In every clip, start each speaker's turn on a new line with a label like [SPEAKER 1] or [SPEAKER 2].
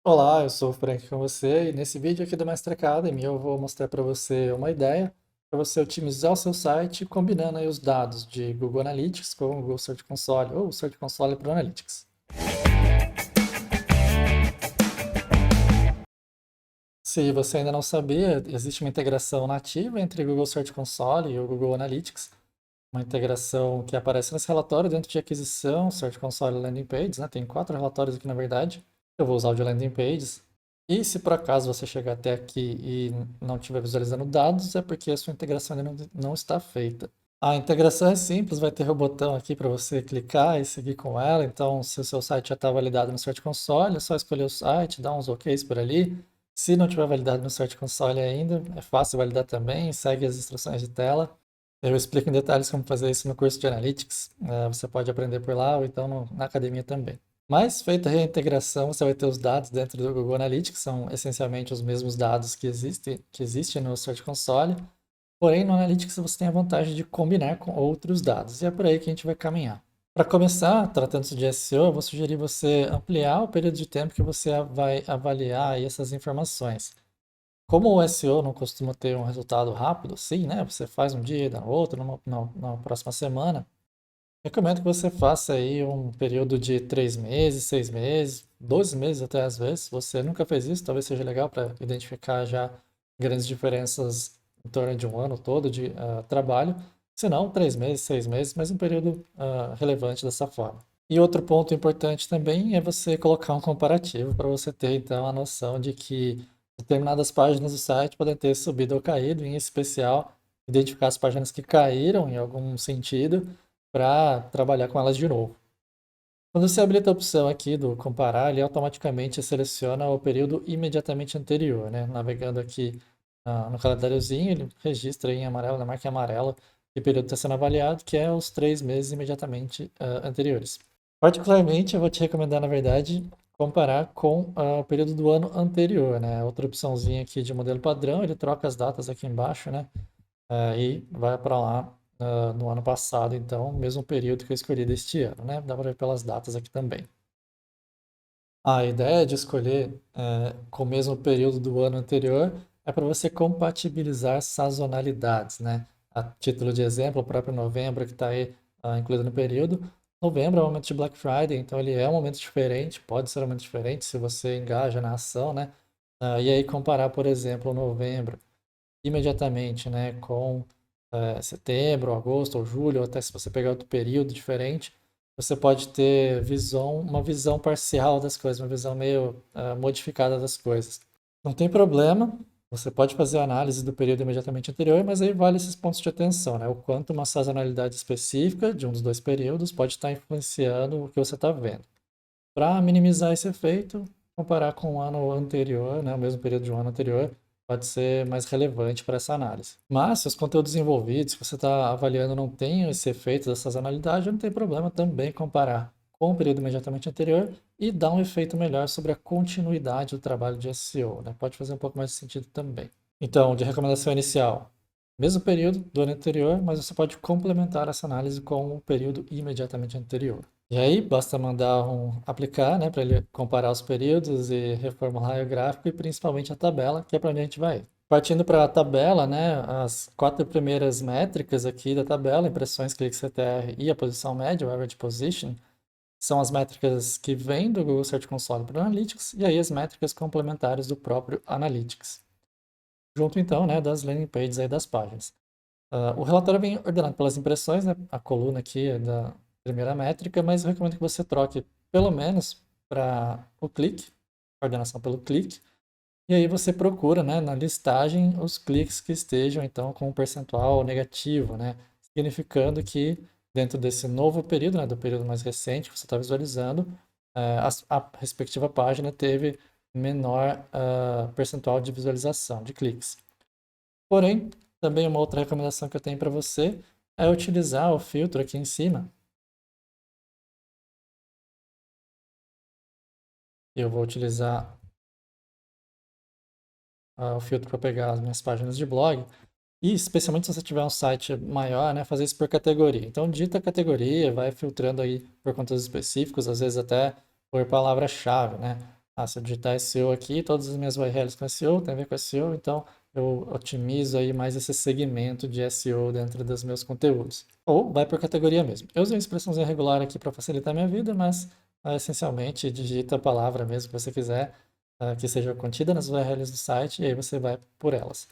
[SPEAKER 1] Olá, eu sou o Frank com você e nesse vídeo aqui do Mestre Academy eu vou mostrar para você uma ideia para você otimizar o seu site combinando aí os dados de Google Analytics com o Google Search Console ou o Search Console para o Analytics. Se você ainda não sabia, existe uma integração nativa entre o Google Search Console e o Google Analytics, uma integração que aparece nesse relatório dentro de aquisição, Search Console e Landing Pages, né? Tem 4 relatórios aqui na verdade. Eu vou usar o de Landing Pages. E se por acaso você chegar até aqui e não estiver visualizando dados, é porque a sua integração ainda não está feita. A integração é simples, vai ter o botão aqui para você clicar e seguir com ela. Então, se o seu site já está validado no Search Console, é só escolher o site, dar uns OKs por ali. Se não tiver validado no Search Console ainda, é fácil validar também, segue as instruções de tela. Eu explico em detalhes como fazer isso no curso de Analytics. Você pode aprender por lá ou então na academia também. Mas, feita a reintegração, você vai ter os dados dentro do Google Analytics, são essencialmente os mesmos dados que existem no Search Console, porém no Analytics você tem a vantagem de combinar com outros dados, e é por aí que a gente vai caminhar. Para começar, tratando-se de SEO, eu vou sugerir você ampliar o período de tempo que você vai avaliar aí essas informações. Como o SEO não costuma ter um resultado rápido, sim, né? Você faz um dia, dá outro, na próxima semana. Recomendo que você faça aí um período de 3 meses, 6 meses, 12 meses até às vezes. Se você nunca fez isso, talvez seja legal para identificar já grandes diferenças em torno de um ano todo de trabalho. Se não, 3 meses, 6 meses, mas um período relevante dessa forma. E outro ponto importante também é você colocar um comparativo para você ter então a noção de que determinadas páginas do site podem ter subido ou caído, em especial identificar as páginas que caíram em algum sentido para trabalhar com elas de novo. Quando você habilita a opção aqui do comparar, ele automaticamente seleciona o período imediatamente anterior, né? Navegando aqui no calendáriozinho, ele registra em amarelo, na marca em amarelo, que período está sendo avaliado, que é os 3 meses imediatamente anteriores. Particularmente, eu vou te recomendar, na verdade, comparar com o período do ano anterior, né? Outra opçãozinha aqui de modelo padrão, ele troca as datas aqui embaixo, né? E vai para lá no ano passado, então, mesmo período que eu escolhi deste ano, né? Dá para ver pelas datas aqui também. A ideia de escolher com o mesmo período do ano anterior é para você compatibilizar sazonalidades, né? A título de exemplo, o próprio novembro que está aí incluído no período. Novembro é um momento de Black Friday, então ele é um momento diferente, pode ser um momento diferente se você engaja na ação, né? E aí comparar, por exemplo, novembro imediatamente, né, com setembro, agosto ou julho, ou até se você pegar outro período diferente, você pode ter uma visão parcial das coisas, uma visão meio modificada das coisas. Não tem problema, você pode fazer a análise do período imediatamente anterior, mas aí vale esses pontos de atenção, né? O quanto uma sazonalidade específica de um dos dois períodos pode estar influenciando o que você está vendo. Para minimizar esse efeito, comparar com o ano anterior, né, o mesmo período de um ano anterior, pode ser mais relevante para essa análise. Mas se os conteúdos envolvidos que você está avaliando não têm esse efeito da sazonalidade, não tem problema também comparar com o período imediatamente anterior e dar um efeito melhor sobre a continuidade do trabalho de SEO, né? Pode fazer um pouco mais de sentido também. Então, de recomendação inicial, mesmo período do ano anterior, mas você pode complementar essa análise com o período imediatamente anterior. E aí, basta mandar aplicar, né, para ele comparar os períodos e reformular o gráfico e principalmente a tabela, que é para onde a gente vai. Partindo para a tabela, né, as 4 primeiras métricas aqui da tabela, impressões, cliques, CTR e a posição média, o average position, são as métricas que vêm do Google Search Console para o Analytics e aí as métricas complementares do próprio Analytics. Junto então, né, das landing pages aí das páginas. O relatório vem ordenado pelas impressões, né? A coluna aqui é da primeira métrica, mas eu recomendo que você troque pelo menos para o clique, ordenação pelo clique, e aí você procura, né, na listagem os cliques que estejam então com um percentual negativo, né? Significando que dentro desse novo período, né, do período mais recente que você está visualizando, a respectiva página teve menor percentual de visualização, de cliques. Porém, também uma outra recomendação que eu tenho para você é utilizar o filtro aqui em cima. Eu vou utilizar o filtro para pegar as minhas páginas de blog. E especialmente se você tiver um site maior, né, fazer isso por categoria. Então, digita a categoria, vai filtrando aí por conteúdos específicos, às vezes até por palavra-chave, né? Se eu digitar SEO aqui, todas as minhas URLs com SEO, tem a ver com SEO, então eu otimizo aí mais esse segmento de SEO dentro dos meus conteúdos. Ou vai por categoria mesmo. Eu usei a expressão irregular aqui para facilitar a minha vida, mas essencialmente digita a palavra mesmo que você quiser, que seja contida nas URLs do site, e aí você vai por elas.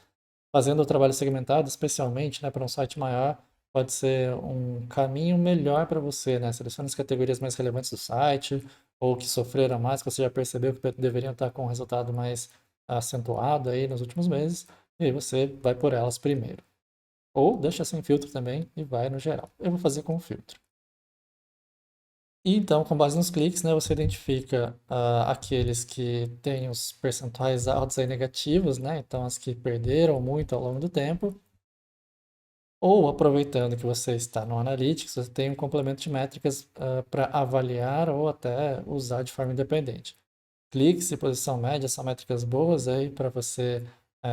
[SPEAKER 1] Fazendo o trabalho segmentado, especialmente, né, para um site maior, pode ser um caminho melhor para você, né? Selecione as categorias mais relevantes do site, ou que sofreram mais, que você já percebeu que deveriam estar com um resultado mais acentuado aí nos últimos meses, e aí você vai por elas primeiro. Ou deixa sem filtro também e vai no geral. Eu vou fazer com filtro. E então, com base nos cliques, né, você identifica aqueles que têm os percentuais altos e negativos, né? Então, as que perderam muito ao longo do tempo. Ou, aproveitando que você está no Analytics, você tem um complemento de métricas para avaliar ou até usar de forma independente. Cliques e posição média são métricas boas aí para você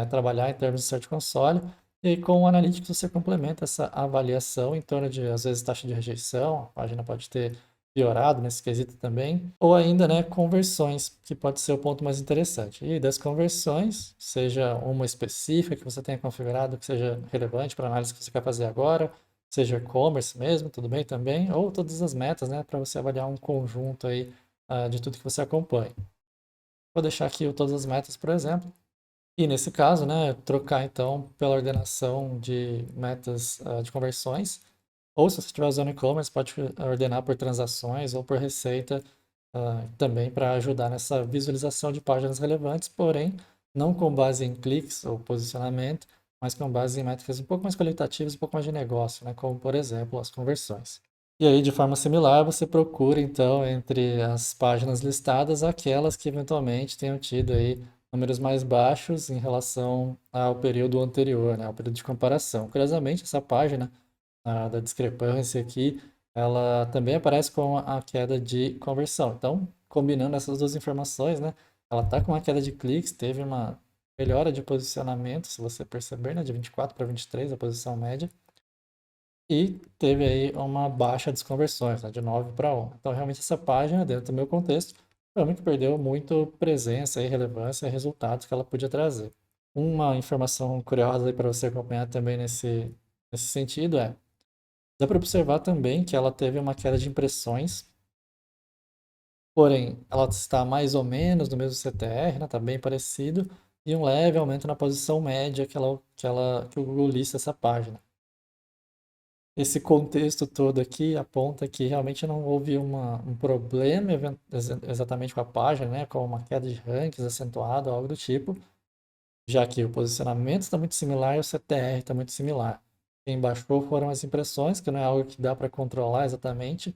[SPEAKER 1] trabalhar em termos de Search Console. E aí, com o Analytics você complementa essa avaliação em torno de, às vezes, taxa de rejeição, a página pode ter piorado nesse quesito também, ou ainda, né, conversões, que pode ser o ponto mais interessante. E das conversões, seja uma específica que você tenha configurado, que seja relevante para a análise que você quer fazer agora, seja e-commerce mesmo, tudo bem também, ou todas as metas, né, para você avaliar um conjunto aí de tudo que você acompanha. Vou deixar aqui todas as metas, por exemplo. E nesse caso, né, trocar então pela ordenação de metas de conversões. Ou se você estiver usando e-commerce, pode ordenar por transações ou por receita também para ajudar nessa visualização de páginas relevantes, porém não com base em cliques ou posicionamento, mas com base em métricas um pouco mais qualitativas, um pouco mais de negócio, né, como por exemplo as conversões. E aí, de forma similar, você procura, então, entre as páginas listadas, aquelas que eventualmente tenham tido aí números mais baixos em relação ao período anterior, né, ao período de comparação. Curiosamente, essa página da discrepância aqui, ela também aparece com a queda de conversão. Então, combinando essas duas informações, né, ela está com uma queda de cliques, teve uma melhora de posicionamento, se você perceber, né, de 24 para 23, a posição média, e teve aí uma baixa das conversões, né, de 9 para 1. Então, realmente, essa página, dentro do meu contexto, foi uma que perdeu muito presença e relevância e resultados que ela podia trazer. Uma informação curiosa para você acompanhar também nesse sentido dá para observar também que ela teve uma queda de impressões, porém, ela está mais ou menos no mesmo CTR, né, está bem parecido, e um leve aumento na posição média que o Google lista essa página. Esse contexto todo aqui aponta que realmente não houve um problema exatamente com a página, né, com uma queda de rankings acentuada, algo do tipo, já que o posicionamento está muito similar e o CTR está muito similar. Quem baixou foram as impressões, que não é algo que dá para controlar exatamente,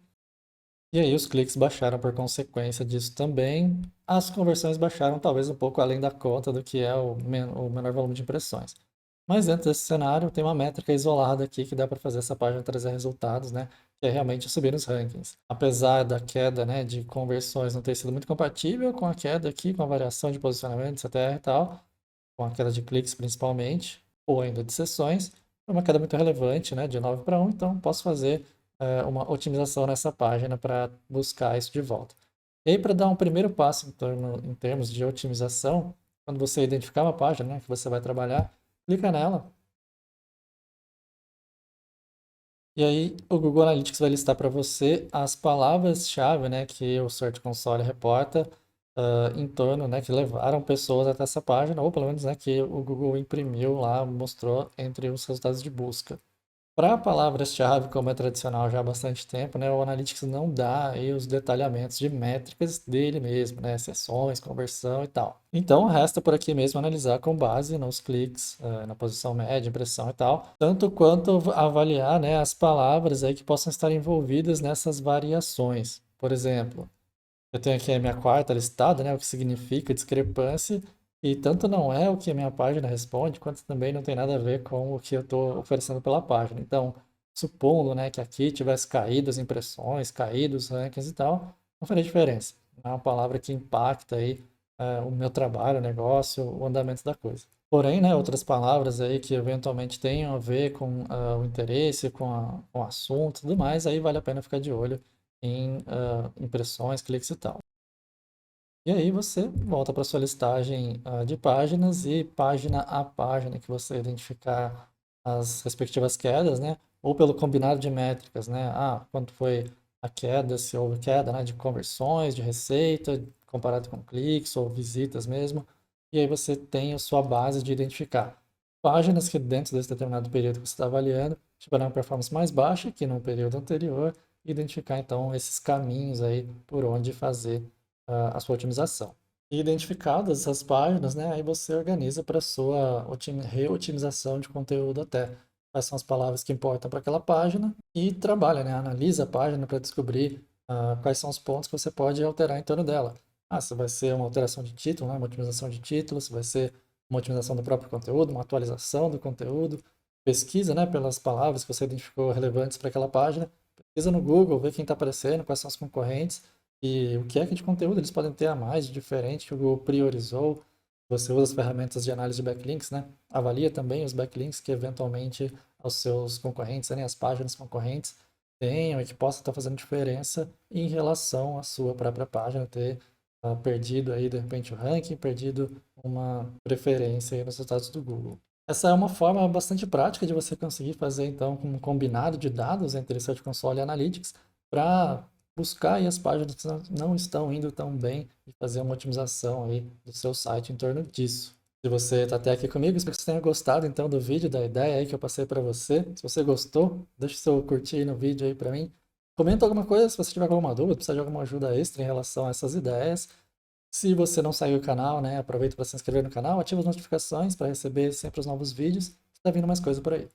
[SPEAKER 1] e aí os cliques baixaram por consequência disso também. As conversões baixaram talvez um pouco além da conta do que é o menor volume de impressões. Mas dentro desse cenário tem uma métrica isolada aqui que dá para fazer essa página trazer resultados, né? Que é realmente subir nos rankings. Apesar da queda, né, de conversões não ter sido muito compatível com a queda aqui, com a variação de posicionamento, CTR e tal, com a queda de cliques principalmente, ou ainda de sessões, foi uma queda muito relevante, né, de 9 para 1, então posso fazer uma otimização nessa página para buscar isso de volta. E aí, para dar um primeiro passo em termos de otimização, quando você identificar uma página, né, que você vai trabalhar, clica nela. E aí o Google Analytics vai listar para você as palavras-chave, né, que o Search Console reporta em torno, né, que levaram pessoas até essa página, ou pelo menos, né, que o Google imprimiu lá, mostrou entre os resultados de busca. Para palavras-chave, como é tradicional já há bastante tempo, né, o Analytics não dá aí os detalhamentos de métricas dele mesmo, né, sessões, conversão e tal. Então, resta por aqui mesmo analisar com base nos cliques, na posição média, impressão e tal, tanto quanto avaliar, né, as palavras aí que possam estar envolvidas nessas variações. Por exemplo, eu tenho aqui a minha quarta listada, né, o que significa discrepância, e tanto não é o que a minha página responde, quanto também não tem nada a ver com o que eu estou oferecendo pela página. Então, supondo, né, que aqui tivesse caído as impressões, caído os rankings e tal, não faria diferença. É uma palavra que impacta aí o meu trabalho, o negócio, o andamento da coisa. Porém, né, outras palavras aí que eventualmente tenham a ver com o interesse, com o assunto e tudo mais, aí vale a pena ficar de olho em impressões, cliques e tal. E aí você volta para sua listagem de páginas e página a página que você identificar as respectivas quedas, né? Ou pelo combinado de métricas, né? Ah, quanto foi a queda, se houve queda, né, de conversões, de receita, comparado com cliques ou visitas mesmo. E aí você tem a sua base de identificar páginas que dentro desse determinado período que você está avaliando tiveram uma performance mais baixa que no período anterior, e identificar então esses caminhos aí por onde fazer a sua otimização. E identificadas essas páginas, né, aí você organiza para a sua reotimização de conteúdo até. Quais são as palavras que importam para aquela página e trabalha, né, analisa a página para descobrir quais são os pontos que você pode alterar em torno dela. Ah, se vai ser uma alteração de título, né, uma otimização de título, se vai ser uma otimização do próprio conteúdo, uma atualização do conteúdo, pesquisa, né, pelas palavras que você identificou relevantes para aquela página, pesquisa no Google, vê quem está aparecendo, quais são os concorrentes, e o que é que de conteúdo eles podem ter a mais de diferente que o Google priorizou. Você usa as ferramentas de análise de backlinks, né? Avalia também os backlinks que eventualmente os seus concorrentes, né, as páginas concorrentes tenham e que possa estar fazendo diferença em relação à sua própria página, ter perdido aí de repente o ranking, perdido uma preferência aí nos resultados do Google. Essa é uma forma bastante prática de você conseguir fazer então um combinado de dados entre Search Console e Analytics para buscar aí as páginas que não estão indo tão bem e fazer uma otimização aí do seu site em torno disso. Se você está até aqui comigo, espero que você tenha gostado então do vídeo, da ideia aí que eu passei para você. Se você gostou, deixa o seu curtir aí no vídeo aí para mim. Comenta alguma coisa se você tiver alguma dúvida, precisar de alguma ajuda extra em relação a essas ideias. Se você não segue o canal, né, aproveita para se inscrever no canal, ativa as notificações para receber sempre os novos vídeos. Está vindo mais coisa por aí.